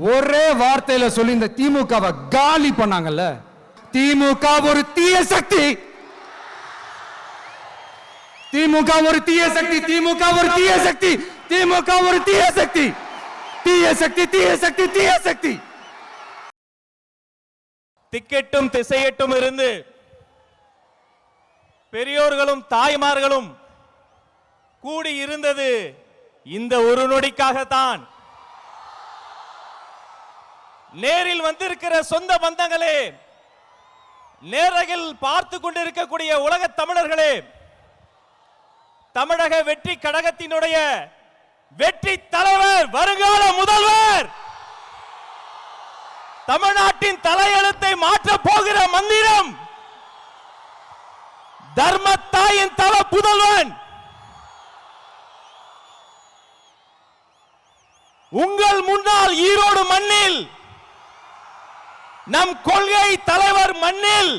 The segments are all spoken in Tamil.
ஒரே வார்த்தையில சொல்லி இந்த திமுகவை காலி பண்ணாங்கல்ல. திமுக ஒரு தீய சக்தி, திமுக ஒரு தீய சக்தி, திமுக ஒரு தீய சக்தி, திமுக ஒரு தீய சக்தி, தீய சக்தி, தீய சக்தி, தீய சக்தி. திக்கெட்டும் திசையெட்டும் இருந்து பெரியோர்களும் தாய்மார்களும் கூடி இருந்தது இந்த ஒரு நொடிக்காகத்தான். நேரில் வந்திருக்கிற சொந்த பந்தங்களே, நேரகில் பார்த்து கொண்டிருக்கக்கூடிய உலக தமிழர்களே, தமிழக வெற்றி கழகத்தினுடைய வெற்றி தலைவர், வருங்கால முதல்வர், தமிழ்நாட்டின் தலையெழுத்தை மாற்ற போகிற மந்திரம், தர்மத்தாயின் தவ புதல்வன், உங்கள் முன்னால் ஈரோடு மண்ணில் நம் கொள்கை தலைவர் மண்ணில்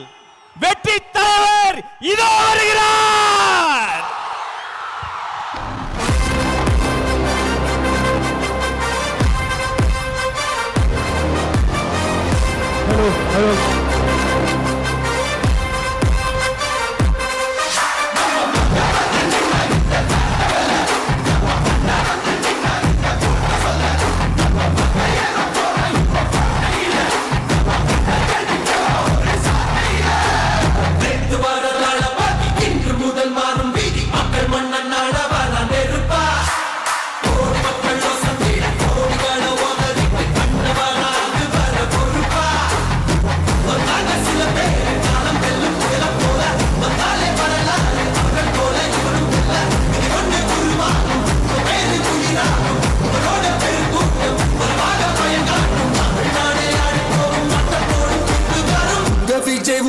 வெற்றி தலைவர் இதோ வருகிறார். ஹலோ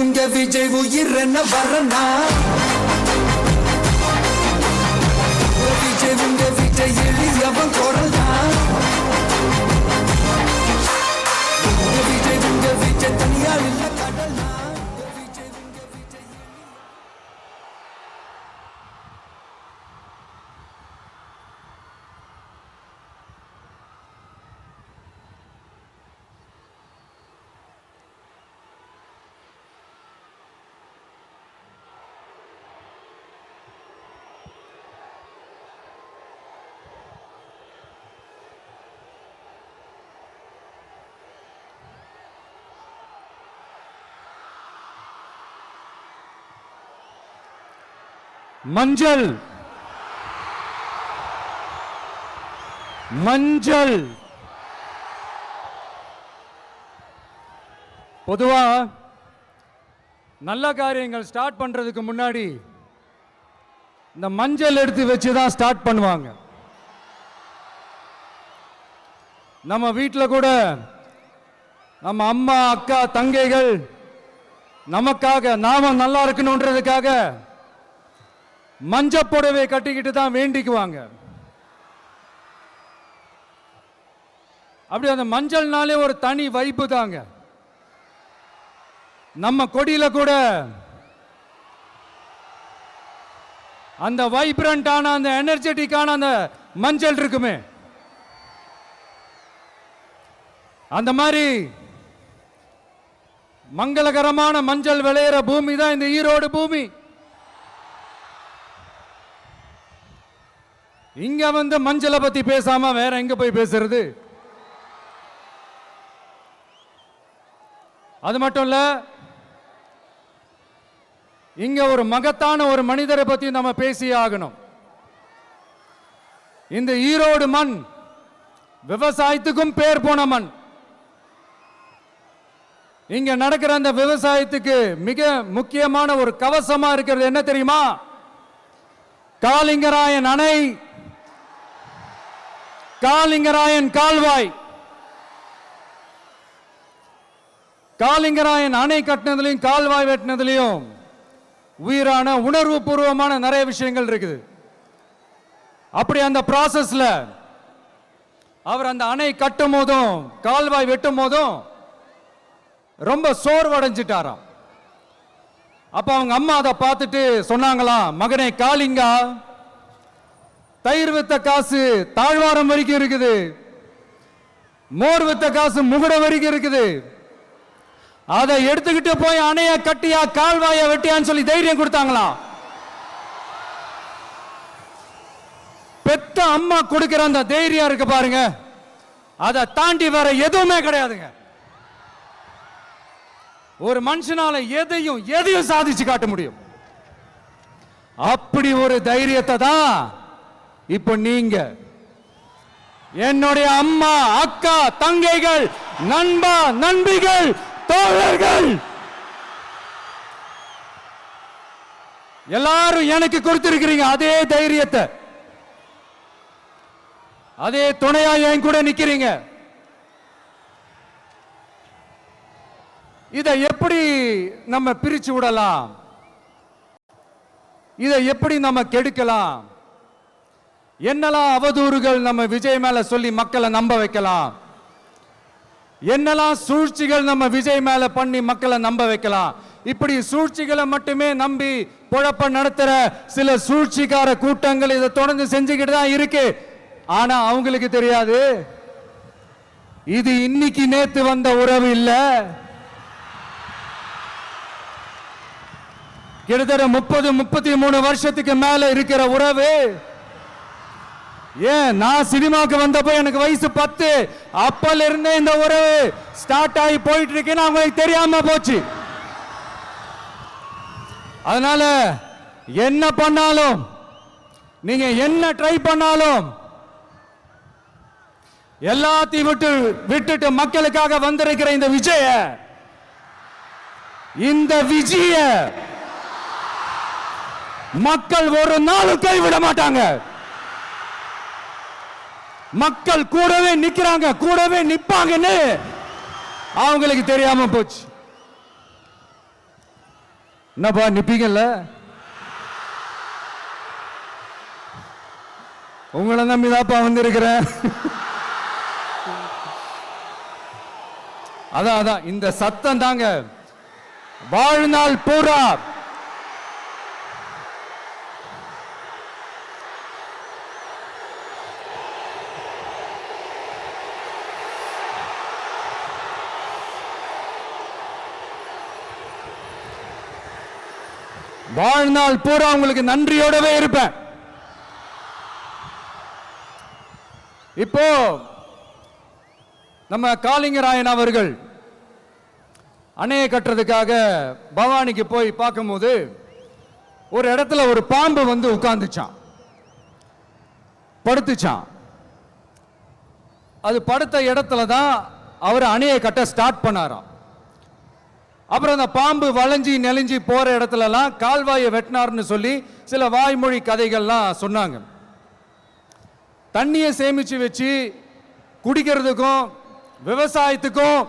உங்க விஜய் உயிர் என்ன வரனா, விஜய் உங்க விஜய் எளியவன் குரல்னா, விஜய் உங்க விஜய் தனியால் இல்ல கடல்னா, விஜய் உங்க விஜய். மஞ்சள் மஞ்சள் பொதுவா நல்ல காரியங்கள் ஸ்டார்ட் பண்றதுக்கு முன்னாடி இந்த மஞ்சள் எடுத்து வச்சு தான் ஸ்டார்ட் பண்ணுவாங்க. நம்ம வீட்டில் கூட நம்ம அம்மா அக்கா தங்கைகள் நமக்காக நாம நல்லா இருக்கணும்ன்றதுக்காக மஞ்சள் புடவை கட்டிக்கிட்டு தான் வேண்டிக்குவாங்க. அப்படி அந்த மஞ்சள்னாலே ஒரு தனி வைப்பு தாங்க. நம்ம கொடியில கூட அந்த வைப்ரண்டான அந்த எனர்ஜெட்டிக்கான அந்த மஞ்சள் இருக்குமே, அந்த மாதிரி மங்களகரமான மஞ்சள் விளையிற பூமி தான் இந்த ஈரோடு பூமி. இங்க வந்து மஞ்சளை பத்தி பேசாம வேற எங்க போய் பேசுறது? அது மட்டும் இல்ல, இங்க ஒரு மகத்தான ஒரு மனிதரை பத்தி நம்ம பேசியே ஆகணும். இந்த ஈரோடு மண் விவசாயத்துக்கும் பேர் போன மண். இங்க நடக்கிற அந்த விவசாயத்துக்கு மிக முக்கியமான ஒரு கவசமா இருக்கிறது என்ன தெரியுமா? காலிங்கராயன் அணை, காலிங்கராயன் கால்வாய். காலிங்கராயன் அணை கட்டினதுலையும் கால்வாய் வெட்டினதுலையும் உயிரான உணர்வு பூர்வமான நிறைய விஷயங்கள் இருக்குது. அப்படி அந்த ப்ராசஸ்ல அவர் அந்த அணை கட்டும் போதும் கால்வாய் வெட்டும் போதும் ரொம்ப சோர்வடைஞ்சிட்டாராம். அப்ப அவங்க அம்மா அதை பார்த்துட்டு சொன்னாங்களாம், மகனே காளிங்கா, தயிர் வித்த காசு தாழ்வாரம் வரைக்கும் இருக்குது, மோர் வித்த காசு முகுட வரைக்கும் இருக்குது. அதை எடுத்துக்கிட்டு போய் அணைய கட்டியா கால்வாய வெட்டியான்னு சொல்லி தைரியம் கொடுத்தாங்களாம். பெத்த அம்மா கொடுக்கிற அந்த தைரியம் இருக்கு பாருங்க, அதை தாண்டி வேற எதுவுமே கிடையாதுங்க. ஒரு மனுஷனால எதையும் சாதிச்சு காட்ட முடியும். அப்படி ஒரு தைரியத்தை தான் இப்ப நீங்க என்னுடைய அம்மா, அக்கா, தங்கைகள், நண்பா, நண்பிகள், தோழர்கள் எல்லாரும் எனக்கு கொடுத்திருக்கிறீங்க. அதே தைரியத்தை, அதே துணையா என் கூட நிக்கிறீங்க. இதை எப்படி நம்ம பிரிச்சு விடலாம்? இதை எப்படி நம்ம கெடுக்கலாம்? என்னெல்லாம் அவதூறுகள் நம்ம விஜய் மேல சொல்லி மக்களை நம்ப வைக்கலாம்? என்னெல்லாம் சூழ்ச்சிகள் நம்ம விஜய் மேல பண்ணி மக்களை நம்ப வைக்கலாம்? இப்படி சூழ்ச்சிகளை மட்டுமே நம்பி பொழப்ப நடத்துற சில சூழ்ச்சிக்கார கூட்டங்கள் இதை தொடர்ந்து செஞ்சுக்கிட்டு தான் இருக்கு. ஆனா அவங்களுக்கு தெரியாது, இது இன்னைக்கு நேத்து வந்த உறவு இல்ல. கிட்டத்தட்ட 30-33 வருஷத்துக்கு மேல இருக்கிற உறவு. ஏன் நான் சினிமாவுக்கு வந்தப்போ எனக்கு வயசு 10. அப்பல இருந்தே இந்த உறவு ஸ்டார்ட் ஆகி போயிட்டு இருக்குன்னு அவங்களுக்கு தெரியாம போச்சு. அதனால என்ன பண்ணாலும், நீங்க என்ன ட்ரை பண்ணாலும், எல்லாத்தையும் விட்டுட்டு மக்களுக்காக வந்திருக்கிற இந்த விஜய மக்கள் ஒரு நாளும் கைவிட மாட்டாங்க. மக்கள் கூடவே நிக்கிறாங்க, கூடவே நிப்பாங்கன்னு அவங்களுக்கு தெரியாம போச்சு. என்னப்பா நிப்பீங்கல்ல? உங்களை நம்பிதாப்பா வந்திருக்கிறேன். அதான் இந்த சத்தம் தாங்க வாழ்நாள் பூரா உங்களுக்கு நன்றியோடவே இருப்பேன். இப்போ நம்ம காளிங்கராயன் அவர்கள் அணையை கட்டுறதுக்காக பவானிக்கு போய் பார்க்கும்போது ஒரு இடத்துல ஒரு பாம்பு வந்து உட்கார்ந்துச்சான், படுத்துச்சான். அது படுத்த இடத்துல தான் அவர் அணையை கட்ட ஸ்டார்ட் பண்ணாராம். அப்புறம் அந்த பாம்பு வளைஞ்சி நெளிஞ்சி போற இடத்துலலாம் கால்வாயை வெட்டினார்னு சொல்லி சில வாய்மொழி கதைகள்லாம் சொன்னாங்க. தண்ணியை சேமிச்சு வச்சு குடிக்கிறதுக்கும் விவசாயத்துக்கும்.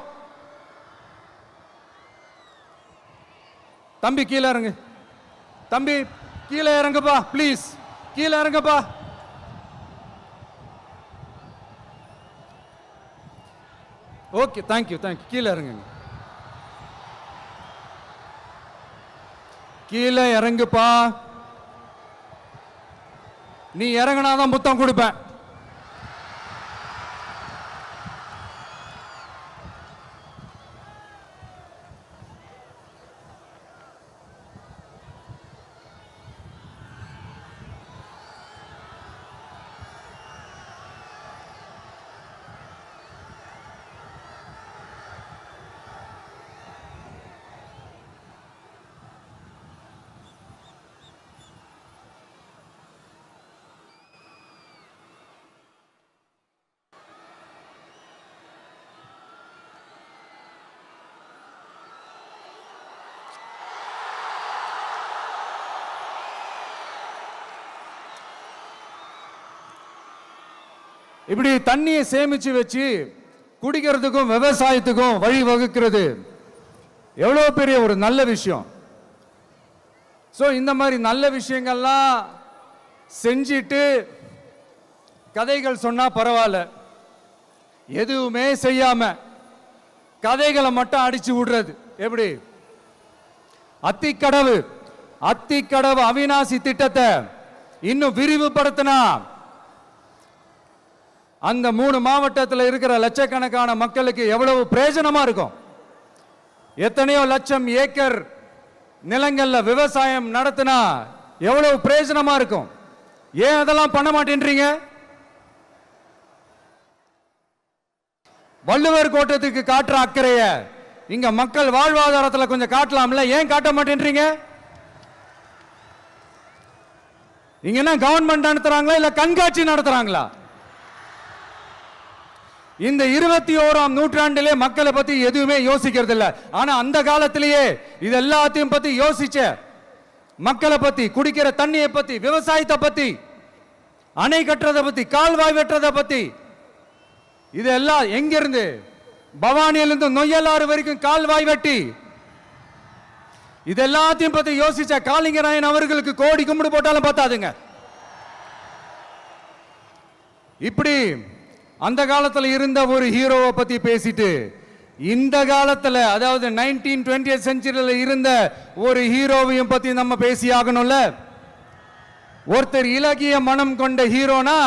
தம்பி கீழே இறங்கு, தம்பி கீழே இறங்குப்பா, ப்ளீஸ் கீழே இறங்குப்பா. ஓகே, தேங்க்யூ கீழே இறங்குங்க, கீழே இறங்குப்பா. நீ இறங்கினாதான் புத்தம் கொடுப்பேன். இப்படி தண்ணியை சேமிச்சு வச்சு குடிக்கிறதுக்கும் விவசாயத்துக்கும் வழி வகுக்கிறது எவ்வளவு பெரிய ஒரு நல்ல விஷயம். சோ இந்த மாதிரி நல்ல விஷயங்கள்லாம் செஞ்சிட்டு கதைகள் சொன்னா பரவாயில்ல, எதுவுமே செய்யாம கதைகளை மட்டும் அடிச்சு விடுறது எப்படி? அத்திக்கடவு அவிநாசி திட்டத்தை இன்னும் விரிவுபடுத்தினா அந்த 3 மாவட்டத்தில் இருக்கிற லட்சக்கணக்கான மக்களுக்கு எவ்வளவு பிரயோஜனமா இருக்கும். எத்தனையோ லட்சம் ஏக்கர் நிலங்கள்ல விவசாயம் நடத்தினா எவ்வளவு பிரயோஜனமா இருக்கும். ஏன் அதெல்லாம் பண்ண மாட்டேன்றீங்க? வள்ளுவர் கோட்டத்துக்கு காட்டுற அக்கறைய இங்க மக்கள் வாழ்வாதாரத்தில் கொஞ்சம் காட்டலாம்ல, ஏன் காட்ட மாட்டேன்றீங்க? இங்க என்ன கவர்மெண்ட் நடத்துறாங்களா இல்ல கண்காட்சி நடத்துறாங்களா? இந்த 21ஆம் நூற்றாண்டிலே மக்களை பத்தி எதுவுமே யோசிக்கிறது இல்ல. ஆனா அந்த காலத்திலேயே இது எல்லாத்தையும் பத்தி யோசிச்ச மக்களை பத்தி, குடிக்கிற தண்ணியை பத்தி, விவசாயத்தை பத்தி, அணை கட்டுறதை பத்தி, கால்வாய் வெட்டுறதை பத்தி, இதெல்லாம் எங்கிருந்து? பவானியிலிருந்து நொய்யலாறு வரைக்கும் கால்வாய் வெட்டி இதெல்லாத்தையும் பத்தி யோசிச்ச காளிங்கராயன் அவர்களுக்கு கோடி கும்பிடு போட்டாலும் பார்த்தாதுங்க. இப்படி அந்த காலத்துல இருந்த ஒரு ஹீரோவை பத்தி பேசிட்டு இந்த காலத்துல, அதாவது 1920th செஞ்சுரியில இருந்த ஒரு ஹீரோவையும் பத்தி நம்ம பேசி ஆகணும்ல. ஒருத்தர் இலகிய மனம் கொண்ட ஹீரோனா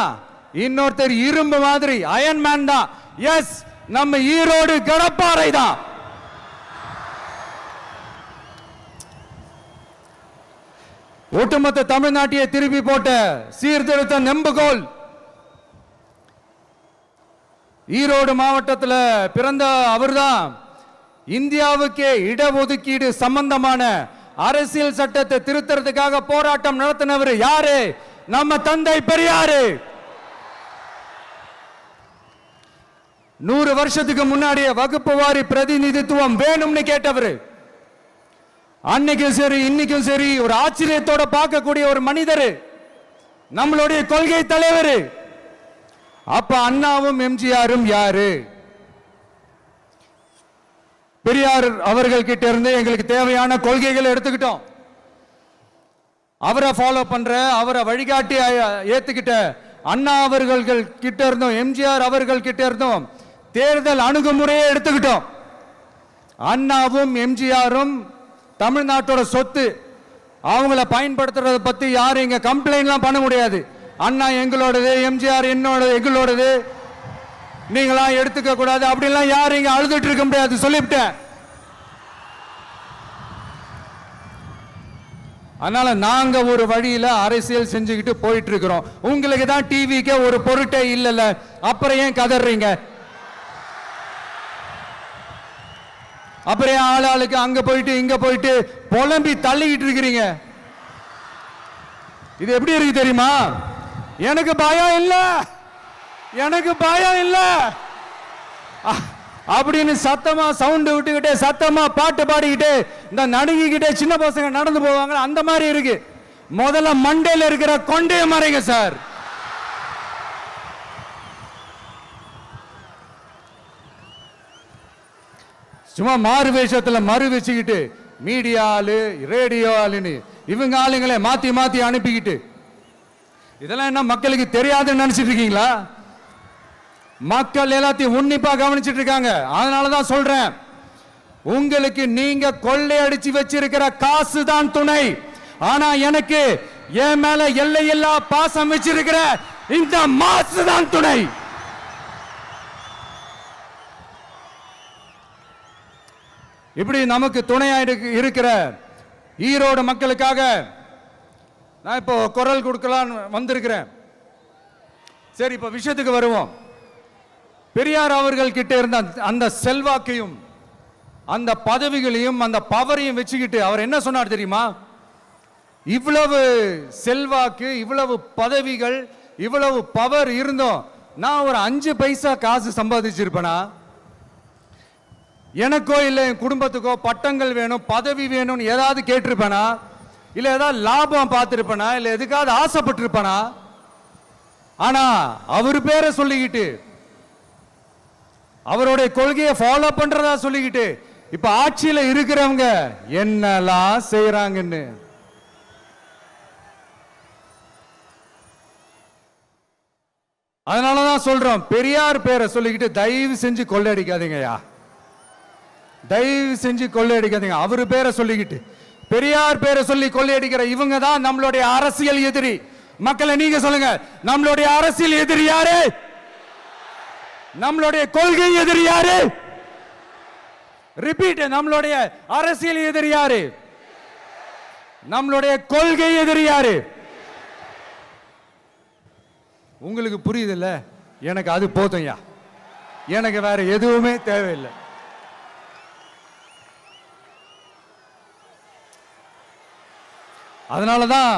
இன்னொருத்தர் இரும்பு மாதிரி அயன் மேன் தான். எஸ், நம்ம ஈரோடு கடப்பாறை தான். ஒட்டுமொத்த தமிழ்நாட்டையே திருப்பி போட்ட சீர்திருத்த நெம்புகோல். ஈரோடு மாவட்டத்தில் பிறந்த அவர்தான் இந்தியாவுக்கே இடஒதுக்கீடு சம்பந்தமான அரசியல் சட்டத்தை திருத்தறதுக்காக போராட்டம் நடத்தினவர் யாரு? நம்ம தந்தை பெரியாரு. 100 வருஷத்துக்கு முன்னாடியே வகுப்பு வாரி பிரதிநிதித்துவம் வேணும்னு கேட்டவர். அன்னைக்கும் சரி இன்னைக்கும் சரி ஒரு ஆச்சரியத்தோட பார்க்கக்கூடிய ஒரு மனிதர், நம்மளுடைய கொள்கை தலைவர். அப்ப அண்ணாவும் எம்ஜிஆரும் யாரு? பெரியார் அவர்கள் கிட்ட இருந்து எங்களுக்கு தேவையான கொள்கைகளை எடுத்துக்கிட்டோம். அவரை ஃபாலோ பண்ற, அவரை வழிகாட்டி ஏத்துக்கிட்ட அண்ணா அவர்கள் கிட்ட இருந்தோம், எம்ஜிஆர் அவர்கள் கிட்ட இருந்தோம் தேர்தல் அணுகுமுறையை எடுத்துக்கிட்டோம். அண்ணாவும் எம்ஜிஆரும் தமிழ்நாட்டோட சொத்து. அவங்கள பயன்படுத்துறத பத்தி யாரும் இங்க கம்ப்ளைண்ட்லாம் பண்ண முடியாது. அண்ணா எங்களோடது, எம்ஜிஆர் எங்களோடது, நீங்களா எடுத்துக்க கூடாது அப்படிலாம் யாரும் இங்க அழுதுட்டு இருக்க முடியாது, சொல்லிவிட்டேன். அதனால நாங்க ஒரு வழியில அரசியல் செஞ்சுக்கிட்டு போயிட்டு இருக்கிறோம். உங்களுக்கு தான் டிவிக்கு ஒரு பொருட்டே இல்லைல்ல, அப்புறம் ஏன் கதறீங்க? அப்புறம் ஆளாளுக்கு அங்க போயிட்டு இங்க போயிட்டு புலம்பி தள்ளிக்கிட்டு இருக்கிறீங்க. இது எப்படி இருக்கு தெரியுமா? எனக்கு பயம் இல்ல, எனக்கு பயம் இல்ல அப்படின்னு சத்தமா சவுண்ட் விட்டுக்கிட்டே சத்தமா பாட்டு பாடிக்கிட்டு இந்த நடுங்கிக்கிட்டே சின்ன பசங்க நடந்து போவாங்க, அந்த மாதிரி இருக்கு. முதல்ல மண்டையில இருக்கிற கொண்டைய மறைங்க சார். சும்மா மாறு வேஷத்துல மறு வச்சுக்கிட்டு மீடியா ஆளு, ரேடியோ ஆளுன்னு இவங்க ஆளுங்களே மாத்தி மாத்தி அனுப்பிக்கிட்டு இதெல்லாம் என்ன மக்களுக்கு தெரியாதுன்னு நினைச்சிட்டு இருக்கீங்களா? மக்கள் எல்லாத்தையும் உன்னிப்பா கவனிச்சிட்டு இருக்காங்க. அதனாலதான் சொல்றேன், உங்களுக்கு நீங்க கொள்ளையடிச்சு வச்சிருக்கிற காசு தான் துணை. ஆனா எனக்கு என் மேல எல்லையில்லா பாசம் வச்சிருக்கிற இந்த மாசு தான் துணை. இப்படி நமக்கு துணையா இருக்கிற ஈரோடு மக்களுக்காக நான் இப்போ குரல் கொடுக்கலான்னு வந்திருக்கிறேன். சரி, இப்ப விஷயத்துக்கு வருவோம். பெரியார் அவர்கள் கிட்ட இருந்த அந்த செல்வாக்கையும் அந்த பதவிகளையும் அந்த பவரையும் வச்சுக்கிட்டு அவர் என்ன சொன்னார் தெரியுமா? இவ்வளவு செல்வாக்கு, இவ்வளவு பதவிகள், இவ்வளவு பவர் இருந்தோம் நான் ஒரு 5 பைசா காசு சம்பாதிச்சிருப்பேனா? எனக்கோ இல்லை என் குடும்பத்துக்கோ பட்டங்கள் வேணும், பதவி வேணும்னு ஏதாவது கேட்டிருப்பேனா? இல்லை ஏதாவது லாபம் பார்த்திருப்பேனா? இல்லை எதுக்காவது ஆசைப்பட்டிருப்பேனா? ஆனா அவர் பேரை சொல்லிக்கிட்டு அவருடைய கொள்கையை ஃபாலோ பண்றதா சொல்லிக்கிட்டு இப்ப ஆட்சியில இருக்கிறவங்க என்னெல்லாம் செய்யறாங்கன்னு அதனாலதான் சொல்றோம், பெரியார் பேரை சொல்லிக்கிட்டு தயவு செஞ்சு கொள்ளையடிக்காதீங்கயா, தயவு செஞ்சு கொள்ளையடிக்காதீங்க. அவரு பேரை சொல்லிக்கிட்டு பெரியார் பேரை சொல்லி கொள்ளையடிக்கிற இவங்க தான் நம்மளுடைய அரசியல் எதிரி. மக்களை நீங்க சொல்லுங்க, நம்மளுடைய அரசியல் எதிரி யாரு? நம்மளுடைய கொள்கை எதிரி யாரு? ரிப்பீட், நம்மளுடைய அரசியல் எதிரி யாரு? நம்மளுடைய கொள்கை எதிரி யாரு? உங்களுக்கு புரியுதுல்ல? எனக்கு அது போதும்யா, எனக்கு வேற எதுவுமே தேவையில்லை. அதனாலதான்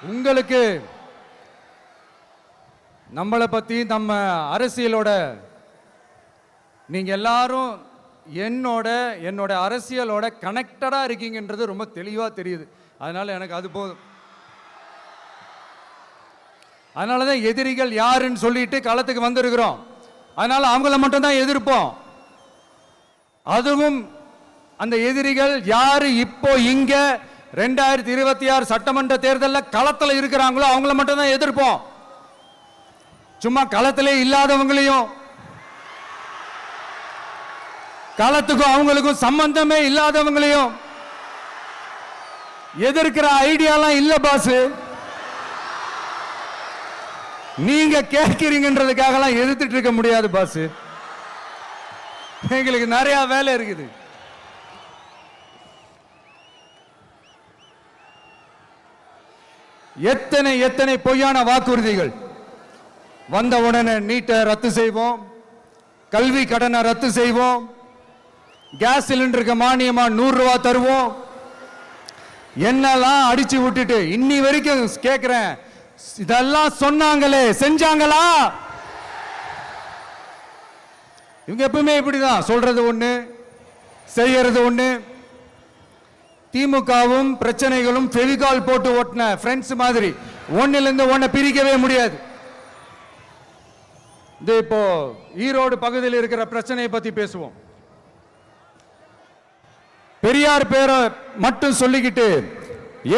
உங்களுக்கு நம்மளை பத்தி, நம்ம அரசியலோட, நீங்க எல்லாரும் என்னோட அரசியலோட கனெக்டடா இருக்கீங்கன்றது ரொம்ப தெளிவா தெரியுது. அதனால எனக்கு அது போதும். அதனாலதான் எதிரிகள் யாருன்னு சொல்லிட்டு களத்துக்கு வந்திருக்கிறோம். அதனால அவங்கள மட்டும் தான் எதிர்ப்போம். அதுவும் அந்த எதிரிகள் யாரு இப்போ இங்க 2026 சட்டமன்ற தேர்தலில் களத்தில் இருக்கிறாங்களோ அவங்கள மட்டும் தான் எதிர்ப்போம். சும்மா களத்திலே இல்லாதவங்களையும், களத்துக்கும் அவங்களுக்கும் சம்பந்தமே இல்லாதவங்களையும் எதிர்க்கிற ஐடியாலாம் இல்ல பாஸ். நீங்க கேட்கிறீங்கன்றதுக்காக எதிர்த்துட்டு இருக்க முடியாது பாஸ். எங்களுக்கு நிறைய வேலை இருக்குது. எத்தனை எத்தனை பொய்யான வாக்குறுதிகள். வந்த உடனே நீட்டை ரத்து செய்வோம், கல்வி கடனை ரத்து செய்வோம், கேஸ் சிலிண்டருக்கு மானியமா 100 ரூபாய் தருவோம், என்னெல்லாம் அடிச்சு விட்டுட்டு இன்னி வரைக்கும் கேட்கிறேன், இதெல்லாம் சொன்னாங்களே செஞ்சாங்களா? இவங்க எப்பவுமே இப்படிதான், சொல்றது ஒண்ணு செய்யறது ஒண்ணு. திமுகவும் பிரச்சனைகளும் ஃபெவிகால் போட்டு ஓட்டின ஃப்ரெண்ட்ஸ் மாதிரி ஒன்னிலிருந்து ஒன்னை பிரிக்கவே முடியாது. இப்போ ஈரோடு பகுதியில் இருக்கிற பிரச்சனையை பத்தி பேசுவோம். பெரியார் பேரை மட்டும் சொல்லிக்கிட்டு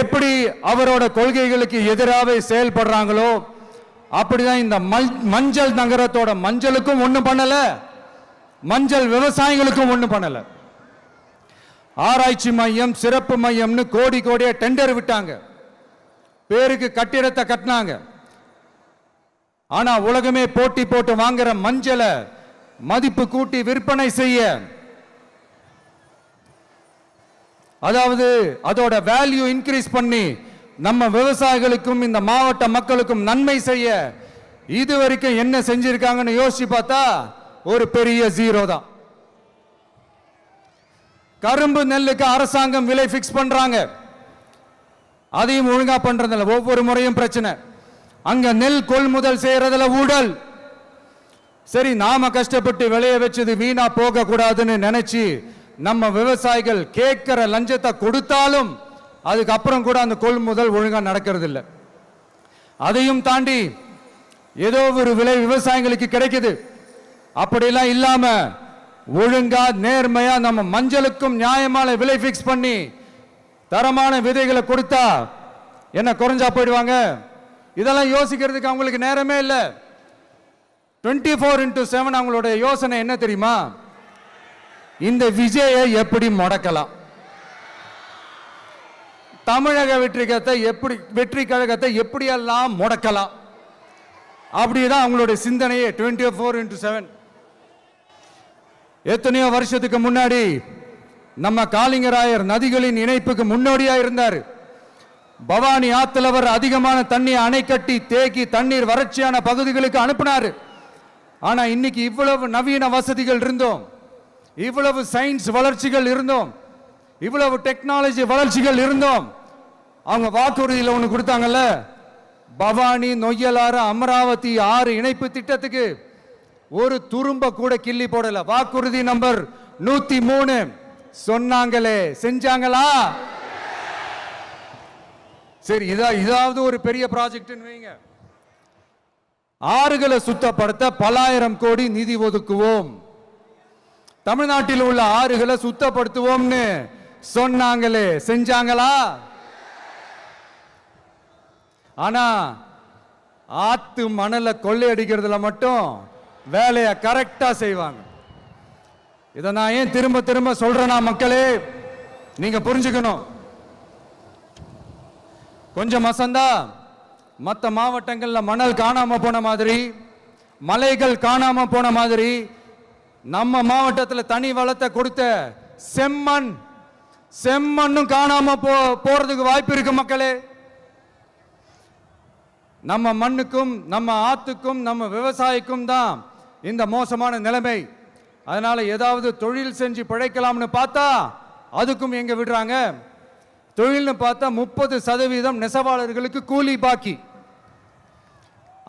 எப்படி அவரோட கொள்கைகளுக்கு எதிராக செயல்படுறாங்களோ அப்படிதான் இந்த மஞ்சள் நகரத்தோட மஞ்சளுக்கும் ஒண்ணும் பண்ணல, மஞ்சள் விவசாயிகளுக்கும் ஒண்ணும் பண்ணல. ஆராய்ச்சி மையம், சிறப்பு மையம்னு கோடி கோடியா டெண்டர் விட்டாங்க, பேருக்கு கட்டிடத்தை கட்டினாங்க. ஆனா உலகமே போட்டி போட்டு வாங்குற மஞ்சளை மதிப்பு கூட்டி விற்பனை செய்ய, அதாவது அதோட வேல்யூ இன்க்ரீஸ் பண்ணி நம்ம விவசாயிகளுக்கும் இந்த மாவட்ட மக்களுக்கும் நன்மை செய்ய இதுவரைக்கும் என்ன செஞ்சிருக்காங்கன்னு யோசிச்சு பார்த்தா ஒரு பெரிய ஜீரோ தான். கரும்பு நெல்லுக்கு அரசாங்கம் விலை பிக்ஸ் பண்றாங்க, அதையும் ஒழுங்கா பண்றதில்ல, ஒவ்வொரு முறையும் பிரச்சனை. அங்க நெல் கொள்முதல் செய்யறதுல ஊழல். சரி, நாம கஷ்டப்பட்டு விளைய வச்சது வீணா போக கூடாதுன்னு நினைச்சு நம்ம விவசாயிகள் கேட்கிற லஞ்சத்தை கொடுத்தாலும் அதுக்கப்புறம் கூட அந்த கொள்முதல் ஒழுங்கா நடக்கிறது இல்லை. அதையும் தாண்டி ஏதோ ஒரு விலை விவசாயிகளுக்கு கிடைக்குது. அப்படிலாம் இல்லாம ஒழுங்கா நேர்மையா நம்ம மஞ்சளுக்கும் நியாயமான விலை பிக்ஸ் பண்ணி தரமான விதைகளை கொடுத்தா என்ன குறைஞ்சா போயிடுவாங்க? இதெல்லாம் யோசிக்கிறதுக்கு அவங்களுக்கு நேரமே இல்லை. 24/7 அவங்களோட யோசனை என்ன தெரியுமா? இந்த விஜயை எப்படி முடக்கலாம், தமிழக வெற்றி கழகத்தை எப்படியெல்லாம் முடக்கலாம், அப்படிதான் அவங்களுடைய சிந்தனையே 24/7. எத்தனையோ வருஷத்துக்கு முன்னாடி நம்ம காளிங்கராயர் நதிகளின் இணைப்புக்கு முன்னோடியா இருந்தார். பவானி ஆத்தலவர் அதிகமான தண்ணி அணை கட்டி தேக்கி தண்ணீர் வறட்சியான பகுதிகளுக்கு அனுப்பினார். ஆனா இன்னைக்கு இவ்வளவு நவீன வசதிகள் இருந்தோம், இவ்வளவு சயின்ஸ் வளர்ச்சிகள் இருந்தோம், இவ்வளவு டெக்னாலஜி வளர்ச்சிகள் இருந்தோம், அவங்க வாக்குறுதியில் ஒன்று கொடுத்தாங்கல்ல, பவானி நொய்யலாறு அமராவதி 6 இணைப்பு திட்டத்துக்கு ஒரு துரும்ப கூட கிள்ளி போடல. வாக்குறுதி நம்பர் 103 சொன்னாங்களே செஞ்சாங்களா? சரி, இதாவது ஒரு பெரிய ப்ராஜெக்ட் வைங்க. ஆறுகளை சுத்தப்படுத்த பல ஆயிரம் கோடி நிதி ஒதுக்குவோம். தமிழ்நாட்டில் உள்ள ஆறுகளை சுத்தப்படுத்துவோம்னு சொன்னாங்களே, செஞ்சாங்களா? ஆனா ஆத்து மணலை கொள்ளையடிக்கிறதுல மட்டும் வேலையை கரெக்டா செய்வாங்க. இதை நான் ஏன் திரும்ப திரும்ப சொல்றேன்னா, மக்களே நீங்க புரிஞ்சுக்கணும். கொஞ்சம் மசந்தா மற்ற மாவட்டங்கள்ல மணல் காணாம போன மாதிரி, மலைகள் காணாம போன மாதிரி, நம்ம மாவட்டத்தில் தனி வளத்தை கொடுத்த செம்மண்ணும் காணாம போறதுக்கு வாய்ப்பு இருக்கு மக்களே. நம்ம மண்ணுக்கும் நம்ம ஆத்துக்கும் நம்ம விவசாயிக்கும் தான் இந்த மோசமான நிலைமை. அதனால ஏதாவது தொழில் செஞ்சு பிழைக்கலாம்னு பார்த்தா அதுக்கும் எங்க விடுறாங்க. தொழில்னு பார்த்தா 30% நெசவாளர்களுக்கு கூலி பாக்கி.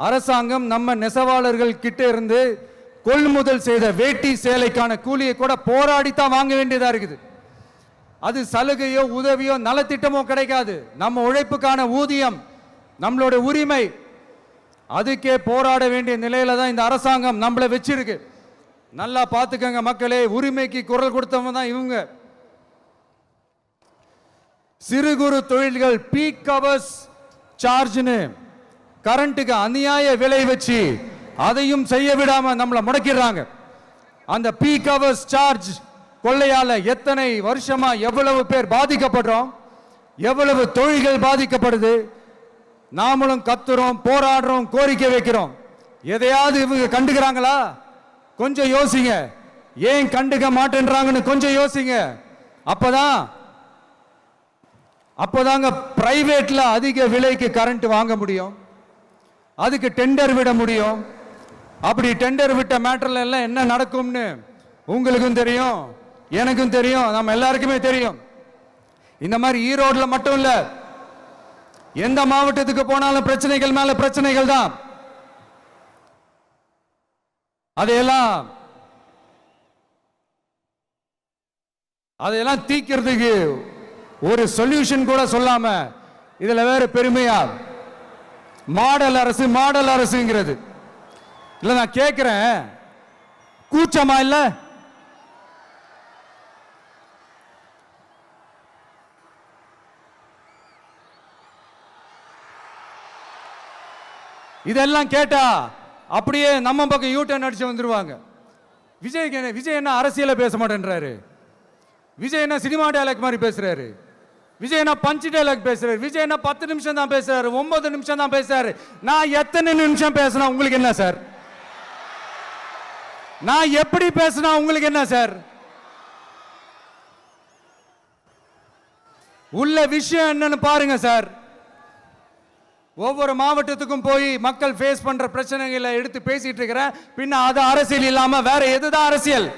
அரசாங்கம் நம்ம நெசவாளர்கள் கிட்ட இருந்து கொள்முதல் செய்த வேட்டி சேலைக்கான கூலியை கூட போராடித்தான் வாங்க வேண்டியதா இருக்குது. அது சலுகையோ உதவியோ நலத்திட்டமோ கிடைக்காது. நம்ம உழைப்புக்கான ஊதியம், நம்மளோட உரிமை, அதுக்கே போராட வேண்டிய நிலையில தான் இந்த அரசாங்கம் நம்மளை வச்சிருக்கு. நல்லா பார்த்துக்கங்க மக்களே, உரிமைக்கு குரல் கொடுத்தவங்க தான் இவங்க. சிறு குறு தொழில்கள் பீக் ஹவர்ஸ் சார்ஜ்னு கரண்ட்டுக்கு அநியாய விலை வச்சு அதையும் செய்ய விடாம நம்மளை முடக்கிறாங்க. அந்த பீக் ஹவர்ஸ் சார்ஜ் கொள்ளையால எத்தனை வருஷமா எவ்வளவு பேர் பாதிக்கப்படுறோம், எவ்வளவு தொழில்கள் பாதிக்கப்படுது. நாமளும் கத்துறோம், போராடுறோம், கோரிக்கை வைக்கிறோம். எதையாவது இவங்க கண்டுக்கிறாங்களா? கொஞ்சம் யோசிங்க. ஏன் கண்டுக்க மாட்டேன்றாங்கன்னு கொஞ்சம் யோசிங்க. அப்பதாங்க பிரைவேட்ல அதிக விலைக்கு கரண்ட் வாங்க முடியும், அதுக்கு டெண்டர் விட முடியும். அப்படி டெண்டர் விட்ட மேட்டர்ல எல்லாம் என்ன நடக்கும்னு உங்களுக்கும் தெரியும், எனக்கும் தெரியும், நம்ம எல்லாருக்குமே தெரியும். இந்த மாதிரி ஈரோடுல மட்டும் இல்ல, எந்த மாவட்டத்துக்கு போனாலும் பிரச்சனைகள் மேல பிரச்சனைகள் தான். அதையெல்லாம் தீக்கிறதுக்கு ஒரு சொல்யூஷன் கூட சொல்லாம இதுல வேற பெருமையா மாடல் அரசுங்கிறது இல்ல. நான் கேட்கிறேன், கூச்சமா இல்ல? இதெல்லாம் கேட்டா அப்படியே நம்ம பக்கம் யூட்டர்ன் அடிச்சு வந்துருவாங்க. விஜய் என்ன அரசியல பேச மாட்டேன்றாரு, விஜய் என்ன சினிமா டயலாக் மாதிரி பேசுறாரு, விஜய் என்ன பஞ்ச் டயலாக் பேசுறாரு, விஜய் என்ன 10 நிமிஷம் தான் பேசுறாரு, 9 நிமிஷம் தான் பேசுறாரு. நான் எத்தனை நிமிஷம் பேசினா உங்களுக்கு என்ன சார்? நான் எப்படி பேசினா உங்களுக்கு என்ன சார்? உள்ள விஷயம் என்னன்னு பாருங்க சார். ஒவ்வொரு மாவட்டத்துக்கும் போய் மக்கள் ஃபேஸ் பண்ற பிரச்சனைகளை எடுத்து பேசிட்டு இருக்கிறேன். பின்ன அது அரசியல் இல்லாம வேற எதுதான் அரசியல்?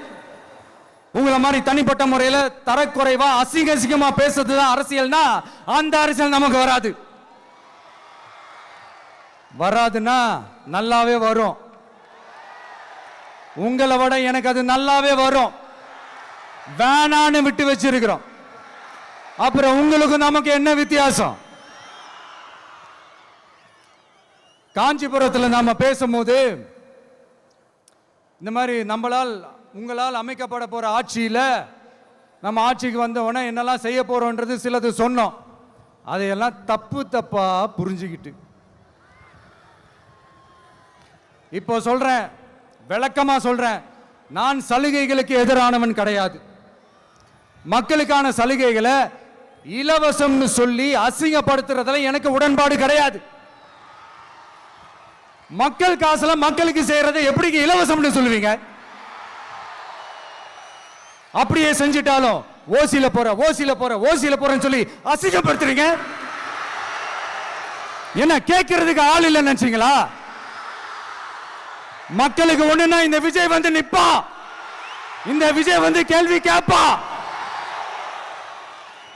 உங்களை மாதிரி தனிப்பட்ட முறையில் தரக்குறைவா அசிங்கமா பேசுறதுதான் அரசியல்னா அந்த அரசியல் நமக்கு வராதுன்னா நல்லாவே வரும். உங்களை விட எனக்கு அது நல்லாவே வரும். வேணான்னு விட்டு வச்சிருக்கிறோம். அப்புறம் உங்களுக்கு நமக்கு என்ன வித்தியாசம்? காஞ்சிபுரத்தில் நாம பேசும்போது இந்த மாதிரி உங்களால் அமைக்கப்பட போற ஆட்சியில நம்ம ஆட்சிக்கு வந்த உடனே என்னெல்லாம் செய்ய போறோம்ன்றது சிலது சொன்னோம். அதையெல்லாம் தப்பா புரிஞ்சுக்கிட்டு இப்போ சொல்றேன், விளக்கமா சொல்றேன். நான் சலுகைகளுக்கு எதிரானவன் கிடையாது. மக்களுக்கான சலுகைகளை இலவசம்னு சொல்லி அசிங்கப்படுத்துறதுல எனக்கு உடன்பாடு கிடையாது. மக்கள் காசுல மக்களுக்கு செய்யறதை எப்படி இலவசம்னு சொல்லுவீங்க? அப்படியே செஞ்சிட்டாலும் ஓசில போறேன்னு சொல்லி அசிங்கப்படுத்துறீங்க. என்ன கேட்கறதுக்கு ஆள் இல்லைன்னு நினைச்சீங்களா? மக்களுக்கு ஒண்ணுன்னா இந்த விஜய் வந்து நிப்பா, இந்த விஜய் வந்து கேள்வி கேட்பா.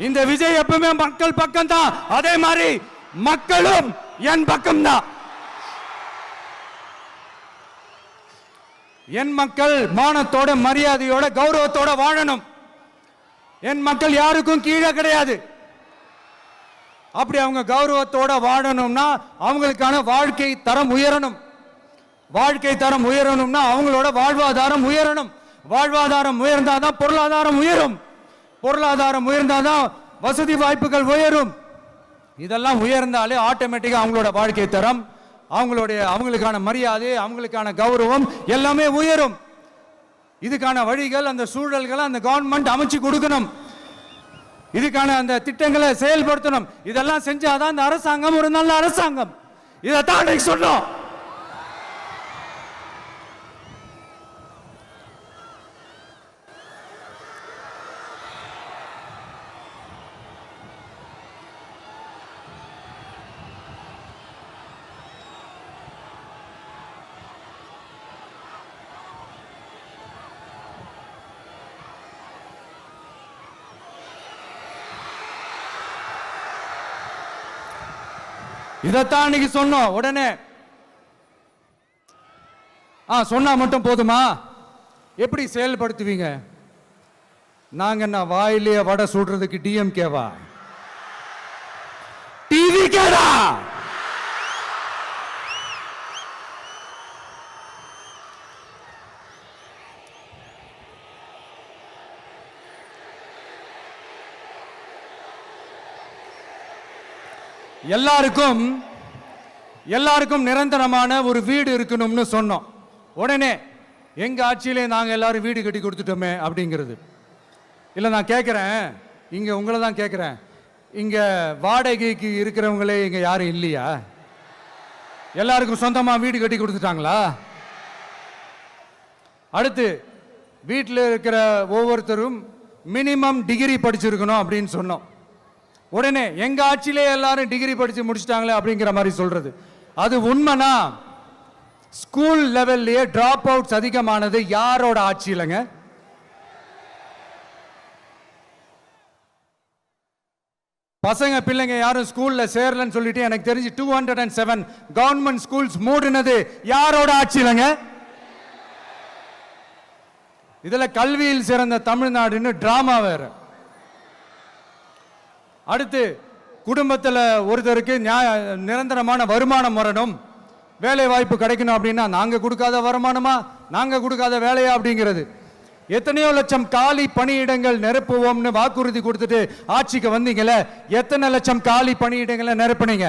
இந்த விஜய் எப்பவுமே மக்கள் பக்கம் தான், அதே மாதிரி மக்களும் என் பக்கம் தான். என் மக்கள் மானத்தோட மரியாதையோட கௌரவத்தோட வாழணும். என் மக்கள் யாருக்கும் கீழே கிடையாது. அப்படி அவங்க கௌரவத்தோட வாழணும்னா அவங்களுக்கான வாழ்க்கை தரம் உயரணும். வாழ்க்கை தரம் உயரணும்னா அவங்களோட வாழ்வாதாரம் உயரணும். வாழ்வாதாரம் உயர்ந்தாதான் பொருளாதாரம் உயரும், பொருளாதாரம் உயர்ந்தாதான் வசதி வாய்ப்புகள் உயரும். இதெல்லாம் உயர்ந்தாலே ஆட்டோமேட்டிக்கா அவங்களோட வாழ்க்கை தரம், அவங்களுக்கான மரியாதை, அவங்களுக்கான கௌரவம் எல்லாமே உயரும். இதுக்கான வழிகள், அந்த சூழல்களை அந்த கவர்மெண்ட் அமைச்சு கொடுக்கணும். இதுக்கான அந்த திட்டங்களை செயல்படுத்தணும். இதெல்லாம் செஞ்சாதான் அந்த அரசாங்கம் ஒரு நல்ல அரசாங்கம். இதைத்தான் சொன்னோம். இதைத்தான் இன்னைக்கு சொன்னோம். உடனே சொன்னா மட்டும் போதுமா? எப்படி செயல்படுத்துவீங்க? நாங்க என்ன வாயிலேயே வடை சுடுறதுக்கு டிஎம்கேவா, டிவிகேடா? எல்லாருக்கும் நிரந்தரமான ஒரு வீடு இருக்கணும்னு சொன்னோம். உடனே எங்க ஆட்சியிலே நாங்க எல்லாரும் வீடு கட்டி கொடுத்துட்டோமே அப்படிங்கிறது இல்ல. நான் கேட்கிறேன், இங்க உங்களை தான் கேட்கிறேன், இங்க வாடகைக்கு இருக்கிறவங்களே இங்க யாரும் இல்லையா? எல்லாருக்கும் சொந்தமா வீடு கட்டி கொடுத்துட்டாங்களா? அடுத்து வீட்டில் இருக்கிற ஒவ்வொருத்தரும் மினிமம் டிகிரி படிச்சிருக்கணும் அப்படின்னு சொன்னோம். உடனே எங்க ஆட்சியிலே எல்லாரும் டிகிரி படிச்சு முடிச்சிட்டாங்களே அப்படிங்கிற மாதிரி சொல்றது அது உண்மைனா? ஸ்கூல் லெவல்லையே டிராப் அவுட்ஸ் அதிகமானது யாரோட ஆட்சியிலங்க? பசங்க பிள்ளைங்க யாரும் ஸ்கூல்ல சேரலன்னு சொல்லிட்டு எனக்கு தெரிஞ்சு 207 கவர்மெண்ட் ஸ்கூல்ஸ் மூடினது யாரோட ஆட்சியிலங்க? இதுல கல்வியில் சிறந்த தமிழ்நாடுன்னு டிராமா வேற. அடுத்து குடும்பத்தில் ஒருத்தருக்கு நிரந்தரமான வருமானம் வரணும், வேலை வாய்ப்பு கிடைக்கணும் அப்படின்னா நாங்க கொடுக்காத வருமானமா, நாங்க கொடுக்காத வேலையா அப்படிங்கிறது. எத்தனையோ லட்சம் காலி பணியிடங்கள் நிரப்புவோம்னு வாக்குறுதி கொடுத்துட்டு ஆட்சிக்கு வந்தீங்கல்ல, எத்தனை லட்சம் காலி பணியிடங்களை நிரப்புனீங்க?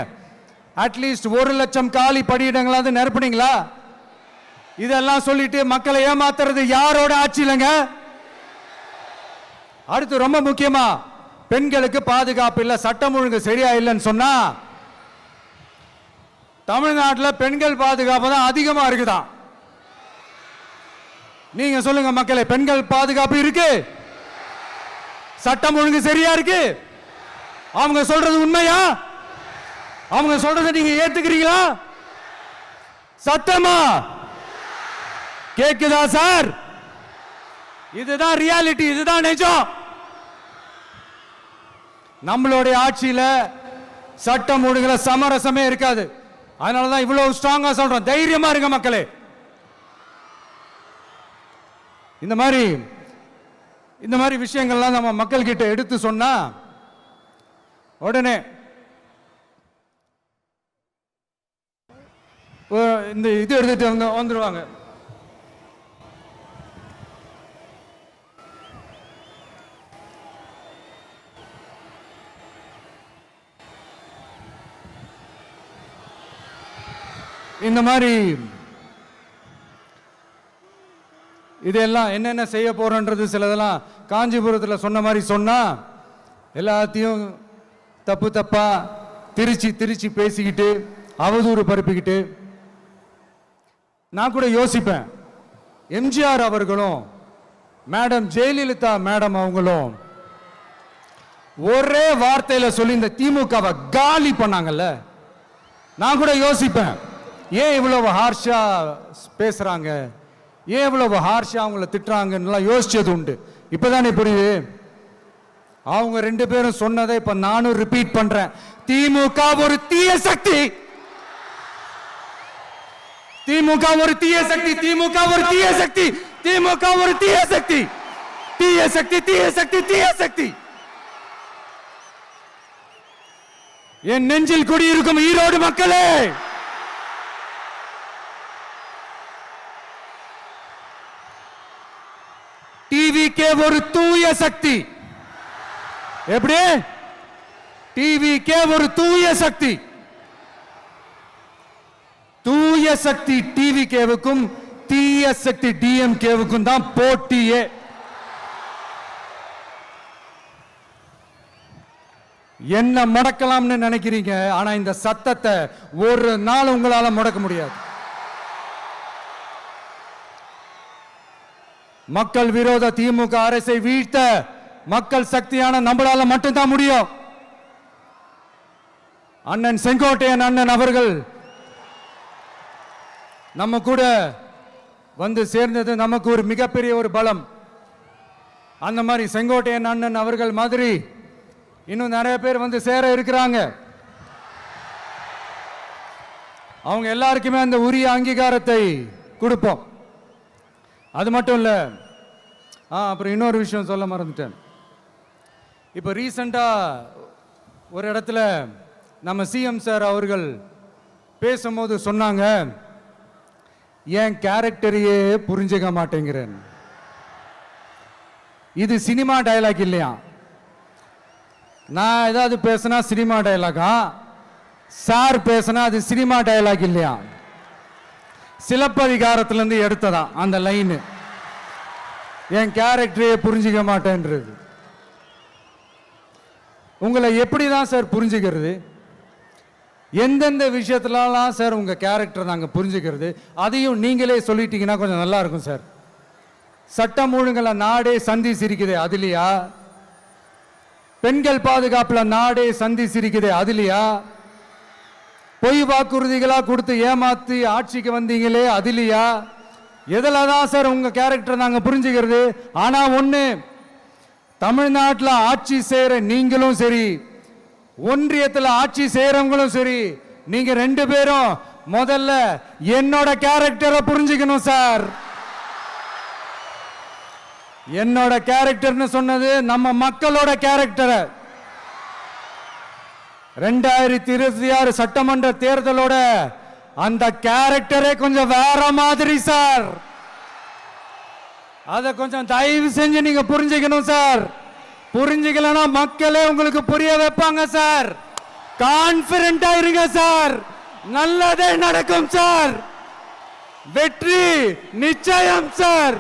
அட்லீஸ்ட் 1 லட்சம் காலி பணியிடங்களாவது நிரப்புனீங்களா? இதெல்லாம் சொல்லிட்டு மக்களை ஏமாத்துறது யாரோட ஆட்சியிலங்க? அடுத்து ரொம்ப முக்கியமா, பெண்களுக்கு பாதுகாப்பு இல்ல, சட்டம் ஒழுங்கு சரியா இல்லைன்னு சொன்னா தமிழ்நாட்டில் பெண்கள் பாதுகாப்பு தான் அதிகமா இருக்குதான். நீங்க சொல்லுங்க மக்களே, பெண்கள் பாதுகாப்பு இருக்கு? சட்டம் ஒழுங்கு சரியா இருக்கு? அவங்க சொல்றது உண்மையா? அவங்க சொல்றதை நீங்க ஏத்துக்கிறீங்களா? சத்தமா கேக்குதா சார்? இதுதான் ரியாலிட்டி, இதுதான் நிஜம். நம்மளுடைய ஆட்சியில சட்டம் ஒழுங்குல சமரசமே இருக்காது. அதனாலதான் இவ்வளவு ஸ்ட்ராங்கா சொல்றோம், தைரியமா இருங்க மக்களே. இந்த மாதிரி விஷயங்கள்லாம் நம்ம மக்கள் கிட்ட எடுத்து சொன்னா உடனே இந்த இது எடுத்துட்டு வந்துருவாங்க. இந்த மாதிரி இதெல்லாம் என்னென்ன செய்ய போறோன்றது சிலதெல்லாம் காஞ்சிபுரத்தில் சொன்ன மாதிரி சொன்னா எல்லாத்தையும் தப்பா திருச்சி பேசிக்கிட்டு அவதூறு பரப்பிக்கிட்டு. நான் கூட யோசிப்பேன், எம்ஜிஆர் அவர்களும் மேடம் ஜெயலலிதா மேடம் அவங்களும் ஒரே வார்த்தையில சொல்லி இந்த திமுகவை காலி பண்ணாங்கல்ல. நான் கூட யோசிப்பேன், ஏன் இவ்வளவு ஹார்ஷா பேசுறாங்க, ஏன் இவ்வளவு ஹார்ஷா அவங்கள திட்டுறாங்கன்னு யோசிச்சது உண்டு. இப்பதானே புரியுது. அவங்க 2 பேரும் சொன்னதை இப்ப நானும் ரிப்பீட் பண்றேன். திமுக ஒரு தீய சக்தி, திமுக ஒரு தீய சக்தி, திமுக ஒரு தீய சக்தி, திமுக ஒரு தீய சக்தி, தீய சக்தி, தீய சக்தி, தீய சக்தி. என் நெஞ்சில் குடியிருக்கும் ஈரோடு மக்களே, டிவிக்கே ஒரு தூய சக்தி. எப்படி? டிவிக்கே ஒரு தூய சக்தி. தூய சக்தி டிவிகேவுக்கும் தீய சக்தி டிஎம்கேவுக்கும் தான் போட்டியே. என்ன முடக்கலாம்னு நினைக்கிறீங்க, ஆனா இந்த சத்தத்தை ஒரு நாள் உங்களால முடக்க முடியாது. மக்கள் விரோத திமுக அரசை வீழ்த்த மக்கள் சக்தியான நம்மளால மட்டும்தான் முடியும். அண்ணன் செங்கோட்டையன் அண்ணன் அவர்கள் நம்ம கூட வந்து சேர்ந்தது நமக்கு ஒரு மிகப்பெரிய ஒரு பலம். அந்த மாதிரி செங்கோட்டையன் அண்ணன் அவர்கள் மாதிரி இன்னும் நிறைய பேர் வந்து சேர இருக்கிறாங்க. அவங்க எல்லாருக்குமே அந்த உரிய அங்கீகாரத்தை கொடுப்போம். அது மட்டும் இல்ல, அப்புறம் இன்னொரு விஷயம் சொல்ல மறந்துட்டேன். இப்போ ரீசண்டா ஒரு இடத்துல நம்ம சிஎம் சார் அவர்கள் பேசும்போது சொன்னாங்க, என் கேரக்டரையே புரிஞ்சுக்க மாட்டேங்கிறேன். இது சினிமா டயலாக் இல்லையா? நான் ஏதாவது பேசினா சினிமா டயலாகா? சார் பேசினா அது சினிமா டயலாக் இல்லையா? சிலப்பதிகாரத்திலிருந்து எடுத்ததான் அந்த லைன். என் கேரக்டரையே புரிஞ்சுக்க மாட்டேன்றது. உங்களை எப்படிதான் சார் புரிஞ்சுக்கிறது? எந்தெந்த விஷயத்துலலாம் சார் உங்க கேரக்டர் நாங்கள் புரிஞ்சுக்கிறது? அதையும் நீங்களே சொல்லிட்டீங்கன்னா கொஞ்சம் நல்லா இருக்கும் சார். சட்டம் ஒழுங்குல நாடே சந்தி சிரிக்குது, அதுலையா? பெண்கள் பாதுகாப்புல நாடே சந்தி சிரிக்குது, அதுலையா? பொய் வாக்குறுதிகளா கொடுத்து ஏமாத்தி ஆட்சிக்கு வந்தீங்களே, அதுலையா? எதுல தான் சார் உங்க கேரக்டர் நாங்க புரிஞ்சுக்கிறது? ஆனா ஒண்ணு, தமிழ்நாட்டில் ஆட்சி செய்யற நீங்களும் சரி, ஒன்றியத்தில் ஆட்சி செய்யறவங்களும் சரி, நீங்க ரெண்டு பேரும் முதல்ல என்னோட கேரக்டரை புரிஞ்சுக்கணும் சார். என்னோட கேரக்டர்னு சொன்னது நம்ம மக்களோட கேரக்டரை. 2026 சட்டமன்ற தேர்தலோட அந்த கேரக்டரே கொஞ்சம் வேற மாதிரி சார். அதை கொஞ்சம் தயவு செஞ்சு நீங்க புரிஞ்சுக்கணும் சார். புரிஞ்சுக்கலன்னா மக்களே உங்களுக்கு புரிய வைப்பாங்க சார். கான்பிடென்டா இருங்க சார், நல்லதே நடக்கும் சார். வெற்றி நிச்சயம் சார்.